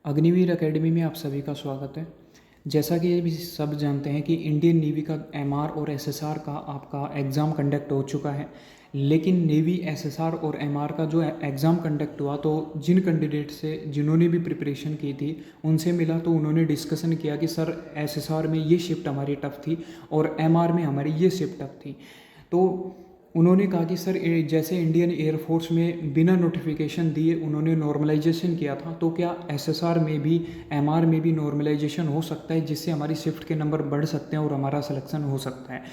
Agniveer academy में आप सभी का स्वागत है। जैसा कि ये भी सब जानते हैं कि इंडियन नेवी का एमआर और एसएसआर का आपका एग्ज़ाम कंडक्ट हो चुका है, लेकिन नेवी एसएसआर और एमआर का जो एग्ज़ाम कंडक्ट हुआ तो जिन कैंडिडेट से जिन्होंने भी प्रिपरेशन की थी उनसे मिला तो उन्होंने डिस्कशन किया कि सर एसएसआर में ये शिफ्ट हमारी टफ थी और एमआर में हमारी ये शिफ्ट टफ थी। तो उन्होंने कहा कि सर जैसे इंडियन एयरफोर्स में बिना नोटिफिकेशन दिए उन्होंने नॉर्मलाइजेशन किया था, तो क्या एसएसआर में भी एमआर में भी नॉर्मलाइजेशन हो सकता है जिससे हमारी शिफ्ट के नंबर बढ़ सकते हैं और हमारा सिलेक्शन हो सकता है।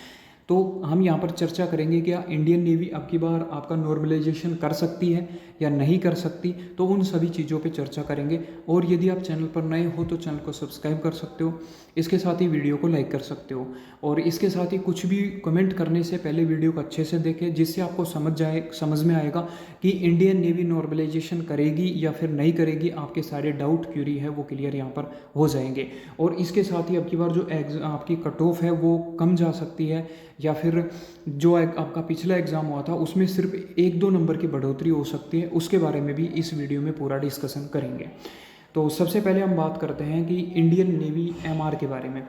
तो हम यहाँ पर चर्चा करेंगे क्या इंडियन नेवी अब की बार आपका नॉर्मलाइजेशन कर सकती है या नहीं कर सकती, तो उन सभी चीज़ों पे चर्चा करेंगे। और यदि आप चैनल पर नए हो तो चैनल को सब्सक्राइब कर सकते हो, इसके साथ ही वीडियो को लाइक कर सकते हो और इसके साथ ही कुछ भी कमेंट करने से पहले वीडियो को अच्छे से देखें जिससे आपको समझ में आएगा कि इंडियन नेवी नॉर्मलाइजेशन करेगी या फिर नहीं करेगी। आपके सारे डाउट क्यूरी है वो क्लियर यहाँ पर हो जाएंगे। और इसके साथ ही अब की बार जो आपकी कट ऑफ है वो कम जा सकती है या फिर जो आपका पिछला एग्ज़ाम हुआ था उसमें सिर्फ 1-2 नंबर की बढ़ोतरी हो सकती है, उसके बारे में भी इस वीडियो में पूरा डिस्कशन करेंगे। तो सबसे पहले हम बात करते हैं कि इंडियन नेवी एमआर के बारे में,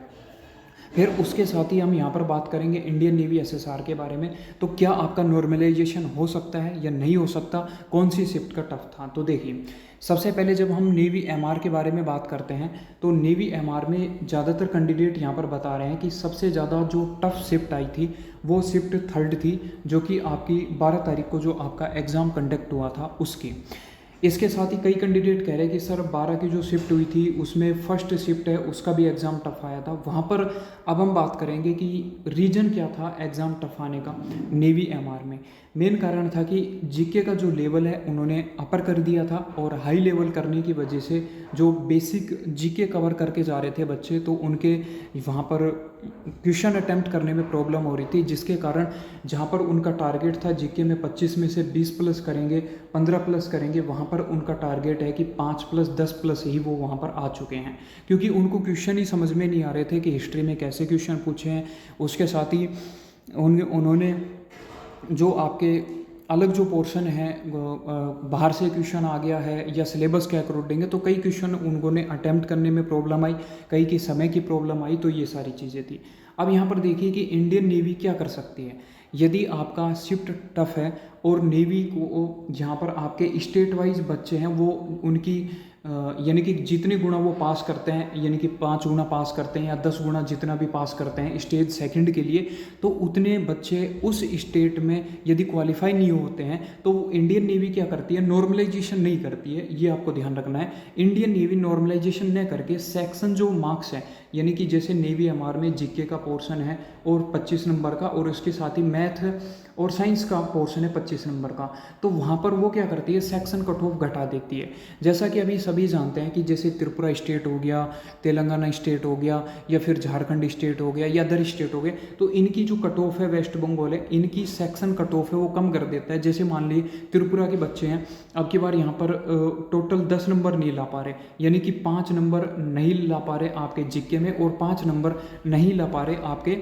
फिर उसके साथ ही हम यहाँ पर बात करेंगे इंडियन नेवी एसएसआर के बारे में। तो क्या आपका नॉर्मलाइजेशन हो सकता है या नहीं हो सकता, कौन सी शिफ्ट का टफ था। तो देखिए, सबसे पहले जब हम नेवी एमआर के बारे में बात करते हैं तो नेवी एमआर में ज़्यादातर कैंडिडेट यहाँ पर बता रहे हैं कि सबसे ज़्यादा जो टफ शिफ्ट आई थी वो शिफ्ट थर्ड थी, जो कि आपकी 12 तारीख को जो आपका एग्ज़ाम कंडक्ट हुआ था उसकी। इसके साथ ही कई कैंडिडेट कह रहे हैं कि सर 12 की जो शिफ्ट हुई थी उसमें फर्स्ट शिफ्ट है उसका भी एग्ज़ाम टफ आया था। वहाँ पर अब हम बात करेंगे कि रीज़न क्या था एग्ज़ाम टफ आने का। नेवी एमआर में मेन कारण था कि जीके का जो लेवल है उन्होंने अपर कर दिया था और हाई लेवल करने की वजह से जो बेसिक जीके कवर करके जा रहे थे बच्चे तो उनके वहाँ पर क्वेश्चन अटैम्प्ट करने में प्रॉब्लम हो रही थी, जिसके कारण जहाँ पर उनका टारगेट था जीके में 25 में से 20 प्लस करेंगे 15 प्लस करेंगे, वहाँ पर उनका टारगेट है कि 5 प्लस 10 प्लस ही वो वहाँ पर आ चुके हैं, क्योंकि उनको क्वेश्चन ही समझ में नहीं आ रहे थे कि हिस्ट्री में कैसे क्वेश्चन पूछे हैं। उसके साथ ही उन्होंने जो आपके अलग जो पोर्शन है बाहर से क्वेश्चन आ गया है या सिलेबस के अकॉर्डिंग है, तो कई क्वेश्चन उन्होंने अटैम्प्ट करने में प्रॉब्लम आई, कई की समय की प्रॉब्लम आई, तो ये सारी चीज़ें थी। अब यहाँ पर देखिए कि इंडियन नेवी क्या कर सकती है यदि आपका शिफ्ट टफ है और नेवी को यहाँ पर आपके स्टेट वाइज बच्चे हैं वो उनकी यानी कि जितने गुना वो पास करते हैं, यानी कि 5 गुना पास करते हैं या 10 गुना जितना भी पास करते हैं स्टेज सेकंड के लिए, तो उतने बच्चे उस स्टेट में यदि क्वालिफाई नहीं होते हैं तो इंडियन नेवी क्या करती है, नॉर्मलाइजेशन नहीं करती है। ये आपको ध्यान रखना है। इंडियन नेवी नॉर्मलाइजेशन न करके सेक्शन जो मार्क्स है, यानी कि जैसे नेवी एमआर में जीके का पोर्शन है और 25 नंबर का और उसके साथ ही मैथ और साइंस का पोर्शन है 25 नंबर का, तो वहाँ पर वो क्या करती है, सेक्शन कट ऑफ घटा देती है। जैसा कि अभी सभी जानते हैं कि जैसे त्रिपुरा स्टेट हो गया, तेलंगाना स्टेट हो गया या फिर झारखंड स्टेट हो गया या अदर स्टेट हो गए, तो इनकी जो कट ऑफ है वेस्ट बंगाल है, इनकी सेक्शन कट ऑफ है वो कम कर देता है। जैसे मान ली त्रिपुरा के बच्चे हैं, अब की बार यहाँ पर टोटल 10 नंबर नहीं ला पा रहे, यानी कि 5 नंबर नहीं ला पा रहे आपके जीके में और 5 नंबर नहीं ला पा रहे आपके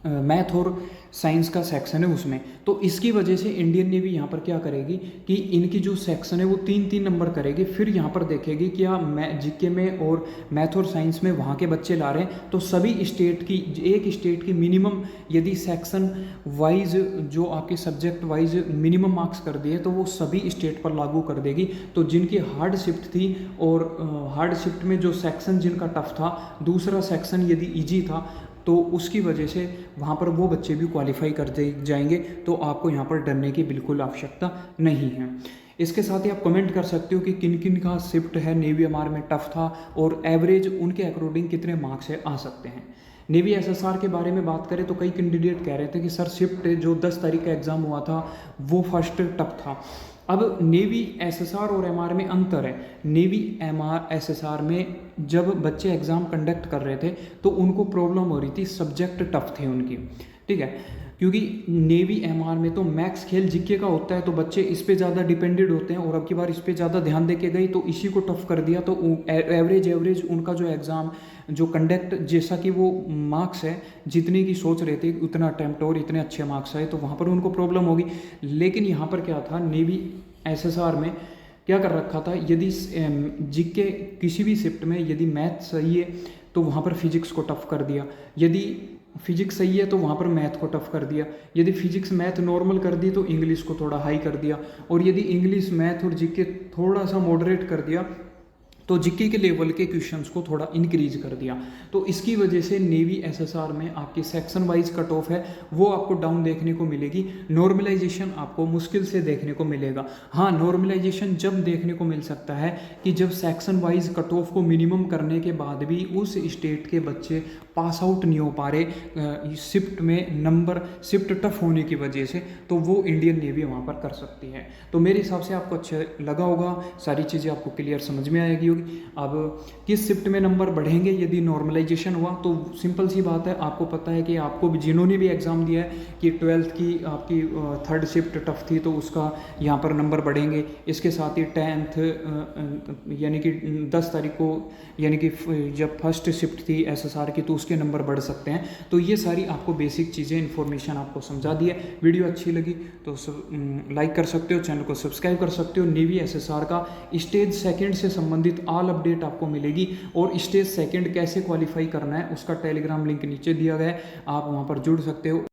मैथ और साइंस का सेक्शन है उसमें। तो इसकी वजह से इंडियन नेवी यहाँ पर क्या करेगी कि इनकी जो सेक्शन है वो 3-3 नंबर करेगी, फिर यहाँ पर देखेगी क्या जीके में और मैथ और साइंस में वहाँ के बच्चे ला रहे हैं, तो सभी स्टेट की एक स्टेट की मिनिमम यदि सेक्शन वाइज जो आपके सब्जेक्ट वाइज मिनिमम मार्क्स कर दिए तो वो सभी स्टेट पर लागू कर देगी। तो जिनकी हार्ड शिफ्ट थी और हार्ड शिफ्ट में जो सेक्शन जिनका टफ था, दूसरा सेक्शन यदि ईजी था, तो उसकी वजह से वहाँ पर वो बच्चे भी क्वालिफाई कर जाएंगे। तो आपको यहाँ पर डरने की बिल्कुल आवश्यकता नहीं है। इसके साथ ही आप कमेंट कर सकते हो कि किन किन का शिफ्ट है नेवी एमआर में टफ था और एवरेज उनके अकॉर्डिंग कितने मार्क्स है आ सकते हैं। नेवी एसएसआर के बारे में बात करें तो कई कैंडिडेट कह रहे थे कि सर शिफ्ट जो 10 तारीख का एग्ज़ाम हुआ था वो फर्स्ट टफ था। अब नेवी एसएसआर और एमआर में अंतर है। नेवी एमआर एसएसआर में जब बच्चे एग्ज़ाम कंडक्ट कर रहे थे तो उनको प्रॉब्लम हो रही थी, सब्जेक्ट टफ थे उनकी, ठीक है, क्योंकि नेवी एमआर में तो मैक्स खेल जीके का होता है तो बच्चे इस पे ज़्यादा डिपेंडेड होते हैं और अब की बार इस पे ज़्यादा ध्यान दे के गई तो इसी को टफ कर दिया। तो एवरेज उनका जो एग्ज़ाम जो कंडक्ट जैसा कि वो मार्क्स है जितने की सोच रहे थे उतना अटैम्प्ट और इतने अच्छे मार्क्स आए, तो वहाँ पर उनको प्रॉब्लम होगी। लेकिन यहाँ पर क्या था, नेवी एसएसआर में क्या कर रखा था, यदि जीके किसी भी शिफ्ट में यदि मैथ सही है तो वहाँ पर फिजिक्स को टफ कर दिया, यदि फिजिक्स सही है तो वहाँ पर मैथ को टफ कर दिया, यदि फिजिक्स मैथ नॉर्मल कर दी तो इंग्लिश को थोड़ा हाई कर दिया, और यदि इंग्लिश मैथ और जीके थोड़ा सा मॉडरेट कर दिया तो जीके के लेवल के क्वेश्चंस को थोड़ा इंक्रीज कर दिया। तो इसकी वजह से नेवी एसएसआर में आपकी सेक्शन वाइज कट ऑफ है वो आपको डाउन देखने को मिलेगी, नॉर्मलाइजेशन आपको मुश्किल से देखने को मिलेगा। हाँ, नॉर्मलाइजेशन जब देखने को मिल सकता है कि जब सेक्शन वाइज कट ऑफ को मिनिमम करने के बाद भी उस स्टेट के बच्चे पास आउट नहीं हो पा रहे शिफ्ट में, नंबर शिफ्ट टफ होने की वजह से, तो वो इंडियन नेवी वहाँ पर कर सकती है। तो मेरे हिसाब से आपको अच्छा लगा होगा, सारी चीज़ें आपको क्लियर समझ में आएगी होगी। अब किस शिफ्ट में नंबर बढ़ेंगे यदि नॉर्मलाइजेशन हुआ, तो सिंपल सी बात है, आपको पता है कि आपको भी, जिन्होंने भी एग्ज़ाम दिया है कि 12th की आपकी थर्ड शिफ्ट टफ थी तो उसका यहाँ पर नंबर बढ़ेंगे। इसके साथ ही 10th यानी कि 10 तारीख को, यानी कि जब फर्स्ट शिफ्ट थी एसएसआर की, तो उसके नंबर बढ़ सकते हैं। तो ये सारी आपको बेसिक चीज़ें, इन्फॉर्मेशन आपको समझा दी है। वीडियो अच्छी लगी तो लाइक कर सकते हो, चैनल को सब्सक्राइब कर सकते हो। नेवी एसएसआर का स्टेज सेकंड से संबंधित ऑल अपडेट आपको मिलेगी, और स्टेज सेकंड कैसे क्वालिफाई करना है उसका टेलीग्राम लिंक नीचे दिया गया है, आप वहाँ पर जुड़ सकते हो।